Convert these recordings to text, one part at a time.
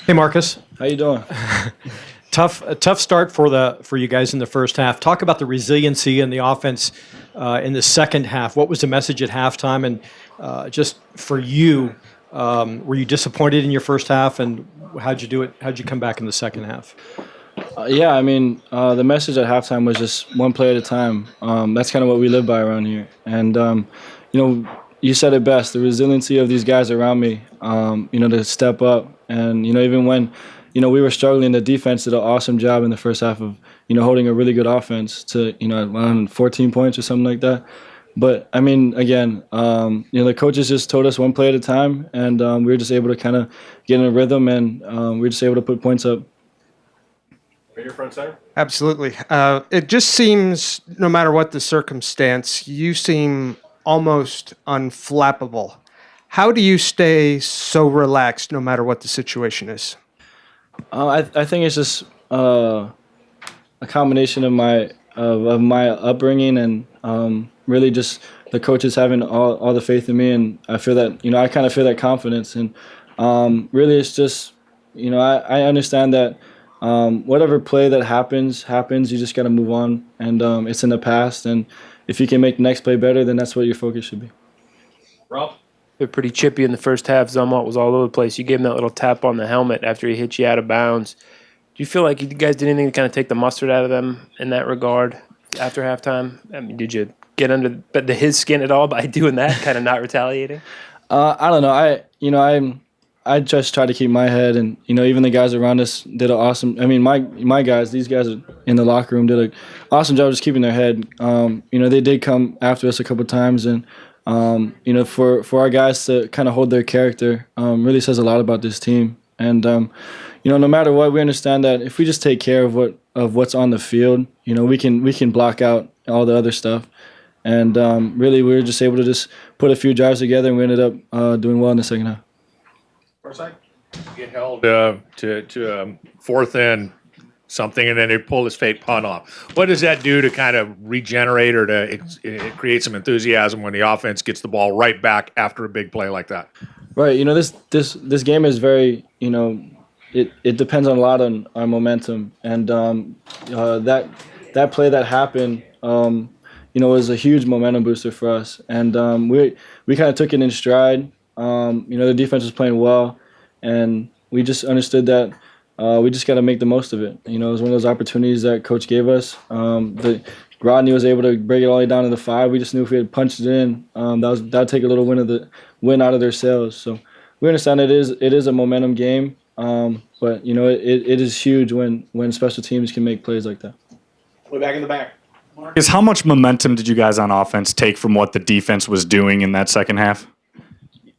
Hey, Marcus. How you doing? A tough start for you guys in the first half. Talk about the resiliency in the offense in the second half. What was the message at halftime? And just for you, were you disappointed in your first half? And how'd you do it? How'd you come back in the second half? Yeah, I mean, the message at halftime was just one play at a time. That's kind of what we live by around here. And, you said it best, the resiliency of these guys around me, to step up. And, even when, we were struggling, the defense did an awesome job in the first half of, holding a really good offense to, 14 points or something like that. But, I mean, again, the coaches just told us one play at a time, and we were just able to kind of get in a rhythm, and we were just able to put points up. Right here, front center. Absolutely. It just seems, no matter what the circumstance, you seem almost unflappable. How do you stay so relaxed no matter what the situation is? I think it's just a combination of my upbringing and really just the coaches having all the faith in me, and I feel that I kind of feel that confidence, and really it's just I understand that whatever play that happens. You just got to move on, and it's in the past, and if you can make the next play better, then that's what your focus should be. Ralph? They're pretty chippy in the first half. Zumwalt was all over the place. You gave him that little tap on the helmet after he hit you out of bounds. Do you feel like you guys did anything to kind of take the mustard out of them in that regard after halftime? I mean, did you get under his skin at all by doing that, kind of not retaliating? I don't know. I just try to keep my head, and even the guys around us did an awesome. I mean, my guys, these guys in the locker room did an awesome job just keeping their head. They did come after us a couple times, and for our guys to kind of hold their character really says a lot about this team. And no matter what, we understand that if we just take care of what's on the field, we can block out all the other stuff. And really, we were just able to just put a few drives together, and we ended up doing well in the second half. Get held to fourth and something, and then they pull this fake punt off. What does that do to kind of regenerate or to create some enthusiasm when the offense gets the ball right back after a big play like that? Right. This game is very it depends a lot on our momentum, and that play that happened was a huge momentum booster for us, and we kind of took it in stride. The defense was playing well, and we just understood that we just got to make the most of it. It was one of those opportunities that Coach gave us. Rodney was able to break it all the way down to the 5. We just knew if we had punched it in, that would take a little win out of their sails. So we understand it is a momentum game, but it is huge when special teams can make plays like that. Way back in the back. How much momentum did you guys on offense take from what the defense was doing in that second half?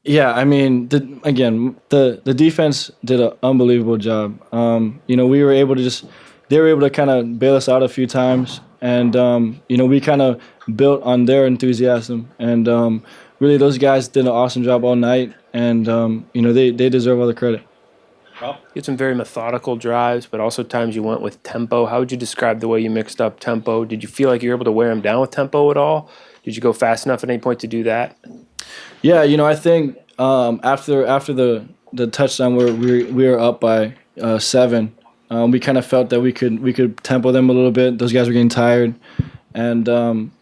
Yeah, I mean, the defense did an unbelievable job. We were able to they were able to kind of bail us out a few times, and we kind of built on their enthusiasm, and really those guys did an awesome job all night, and they deserve all the credit. You had some very methodical drives, but also times you went with tempo. How would you describe the way you mixed up tempo? Did you feel like you were able to wear them down with tempo at all? Did you go fast enough at any point to do that? Yeah, I think after the touchdown where we were up by 7, we kind of felt that we could tempo them a little bit. Those guys were getting tired, and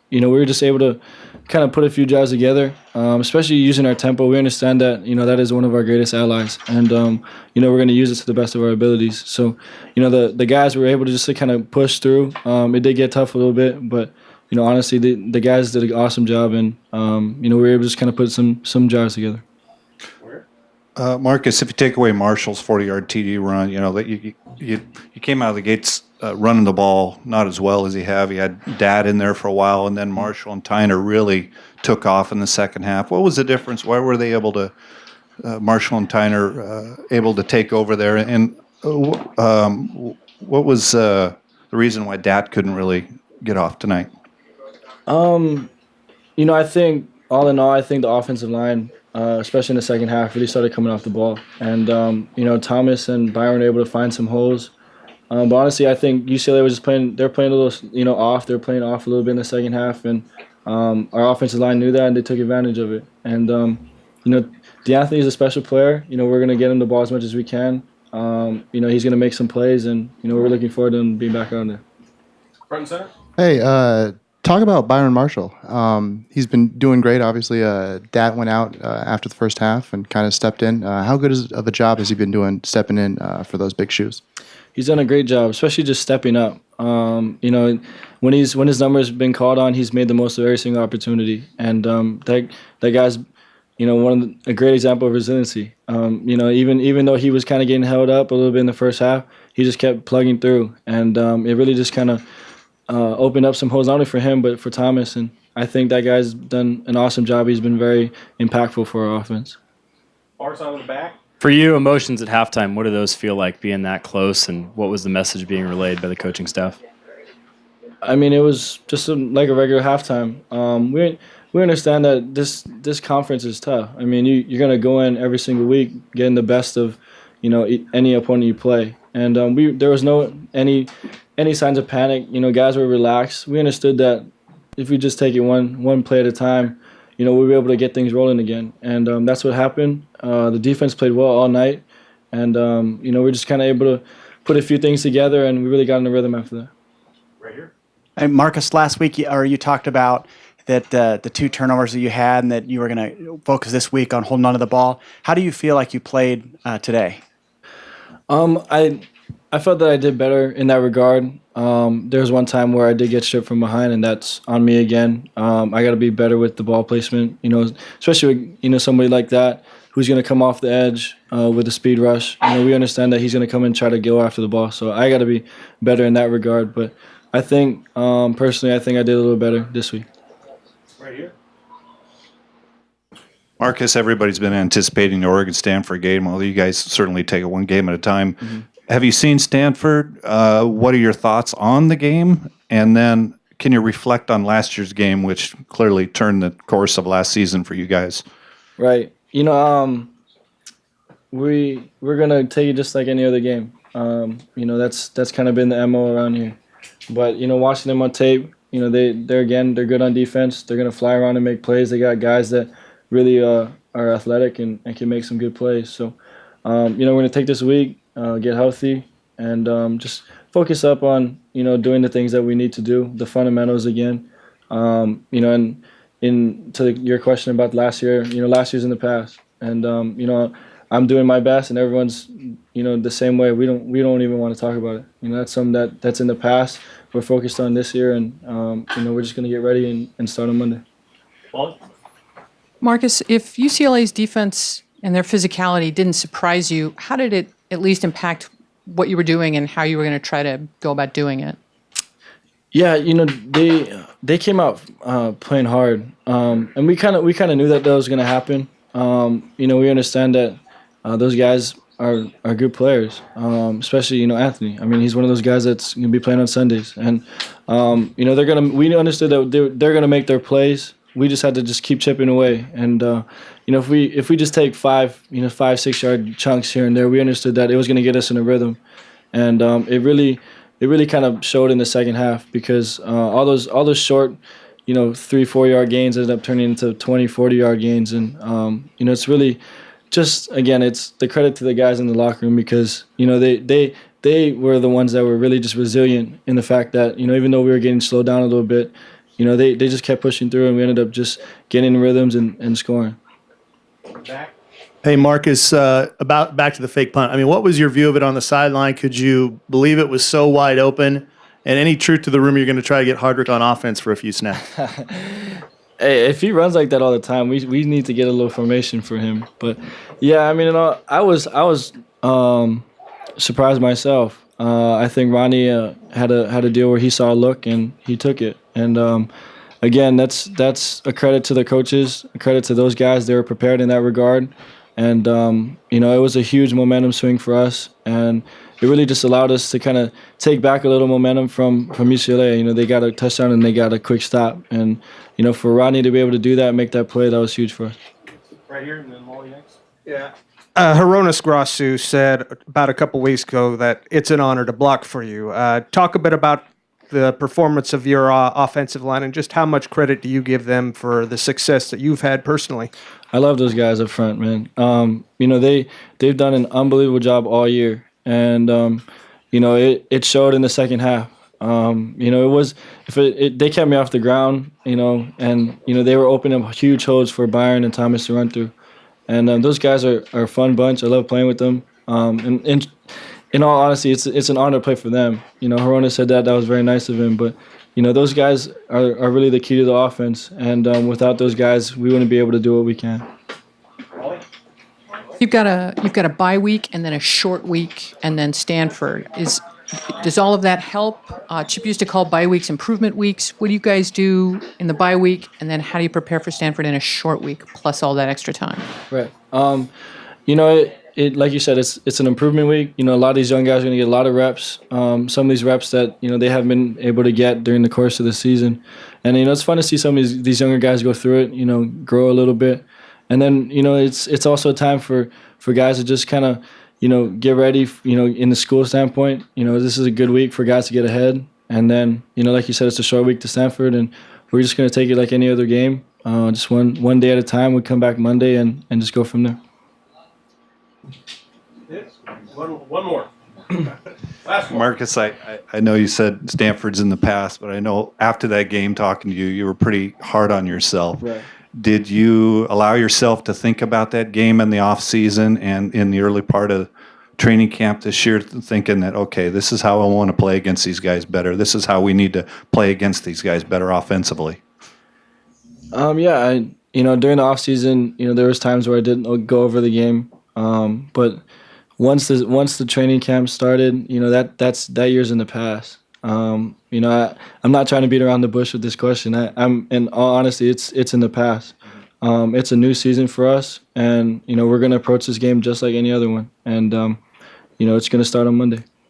we were just able to kind of put a few drives together, especially using our tempo. We understand that that is one of our greatest allies, and we're going to use it to the best of our abilities. So the guys were able to just kind of push through. It did get tough a little bit, but honestly, the guys did an awesome job, and we were able to just kind of put some drives together. Marcus, if you take away Marshall's 40-yard TD run, you came out of the gates running the ball not as well as he have. He had Dad in there for a while, and then Marshall and Tyner really took off in the second half. What was the difference? Why were they able to, Marshall and Tyner, able to take over there? And what was the reason why Dad couldn't really get off tonight? I think all in all, the offensive line, especially in the second half, really started coming off the ball. And, Thomas and Byron were able to find some holes. But honestly, I think UCLA was just they're playing a little, off. They're playing off a little bit in the second half. And our offensive line knew that, and they took advantage of it. And, DeAnthony is a special player. We're going to get him the ball as much as we can. He's going to make some plays, and we're looking forward to him being back on there. Front and center. Hey, talk about Byron Marshall. He's been doing great. Obviously, Dat went out after the first half and kind of stepped in. How good of a job has he been doing stepping in for those big shoes? He's done a great job, especially just stepping up. When his number's been called on, he's made the most of every single opportunity, and that guy's a great example of resiliency. Even though he was kind of getting held up a little bit in the first half, he just kept plugging through, and it really just kind of opened up some holes not only for him but for Thomas. And I think that guy's done an awesome job. He's been very impactful for our offense. Far side of the back. For you, emotions at halftime, what do those feel like being that close, and what was the message being relayed by the coaching staff? I mean, it was just like a regular halftime. We understand that this conference is tough. I mean, you're going to go in every single week getting the best of, any opponent you play. And there was no any signs of panic. Guys were relaxed. We understood that if we just take it one play at a time, we'll be able to get things rolling again. And that's what happened. The defense played well all night. And, we're just kind of able to put a few things together, and we really got in the rhythm after that. Right here. And Marcus, last week, you talked about that the 2 turnovers that you had and that you were going to focus this week on holding on to the ball. How do you feel like you played today? I felt that I did better in that regard. There was one time where I did get stripped from behind, and that's on me again. I got to be better with the ball placement, especially with, somebody like that who's going to come off the edge with a speed rush. We understand that he's going to come and try to go after the ball, so I got to be better in that regard. But I think, personally, I think I did a little better this week. Right here. Marcus, everybody's been anticipating the Oregon-Stanford game, although you guys certainly take it one game at a time. Mm-hmm. Have you seen Stanford? What are your thoughts on the game? And then can you reflect on last year's game, which clearly turned the course of last season for you guys? Right. We're gonna take it just like any other game. That's kind of been the MO around here. But watching them on tape, they're good on defense. They're gonna fly around and make plays. They got guys that really are athletic and can make some good plays. So we're gonna take this week, get healthy, and just focus up on doing the things that we need to do, the fundamentals again. And your question about last year, last year's in the past, and I'm doing my best, and everyone's the same way. We don't even want to talk about it. That's something that's in the past. We're focused on this year, and we're just gonna get ready and start on Monday. Marcus, if UCLA's defense and their physicality didn't surprise you, how did it at least impact what you were doing and how you were going to try to go about doing it? Yeah, they came out playing hard, and we kind of knew that was going to happen. We understand that those guys are good players, especially Anthony. I mean, he's one of those guys that's going to be playing on Sundays, and we understood that they're going to make their plays. We just had to just keep chipping away, and if we just take 5-6 yard chunks here and there, we understood that it was going to get us in a rhythm, and it really kind of showed in the second half because all those short 3-4 yard gains ended up turning into 20-40 yard gains, and it's really just again it's the credit to the guys in the locker room because they were the ones that were really just resilient in the fact that even though we were getting slowed down a little bit. They just kept pushing through, and we ended up just getting in rhythms and scoring. Back. Hey, Marcus, about back to the fake punt. I mean, what was your view of it on the sideline? Could you believe it was so wide open? And any truth to the rumor you're going to try to get Hardrick on offense for a few snaps? Hey, if he runs like that all the time, we need to get a little formation for him. But yeah, I mean, I was surprised myself. I think Ronnie had a deal where he saw a look and he took it. And again, that's a credit to the coaches, a credit to those guys. They were prepared in that regard. And, it was a huge momentum swing for us. And it really just allowed us to kind of take back a little momentum from UCLA. They got a touchdown and they got a quick stop. And, for Rodney to be able to do that, make that play, that was huge for us. Right here, and then Molly next. Yeah. Hronis Grasu said about a couple weeks ago that it's an honor to block for you. Talk a bit about the performance of your offensive line, and just how much credit do you give them for the success that you've had personally? I love those guys up front, man. They've done an unbelievable job all year, and it showed in the second half. They kept me off the ground, and they were opening up huge holes for Byron and Thomas to run through, and those guys are a fun bunch. I love playing with them. And in all honesty, it's an honor to play for them. Harona said that was very nice of him, but those guys are really the key to the offense, and without those guys, we wouldn't be able to do what we can. You've got a bye week and then a short week and then Stanford. Does all of that help? Chip used to call bye weeks improvement weeks. What do you guys do in the bye week, and then how do you prepare for Stanford in a short week plus all that extra time? Right. Like you said, it's an improvement week. A lot of these young guys are going to get a lot of reps. Some of these reps that they haven't been able to get during the course of the season, and it's fun to see some of these younger guys go through it. Grow a little bit, and then it's also a time for guys to just kind of get ready. In the school standpoint, this is a good week for guys to get ahead, and then like you said, it's a short week to Stanford, and we're just going to take it like any other game, just one day at a time. We come back Monday and just go from there. One more. Last one. Marcus, I know you said Stanford's in the past, but I know after that game talking to you, you were pretty hard on yourself. Right. Did you allow yourself to think about that game in the off season and in the early part of training camp this year, thinking that, okay, this is how I want to play against these guys better. This is how we need to play against these guys better offensively? Yeah, during the off season, there was times where I didn't go over the game. But once the training camp started, that year's in the past. I'm not trying to beat around the bush with this question. I'm in all honesty, it's in the past. It's a new season for us, and we're gonna approach this game just like any other one, and it's gonna start on Monday.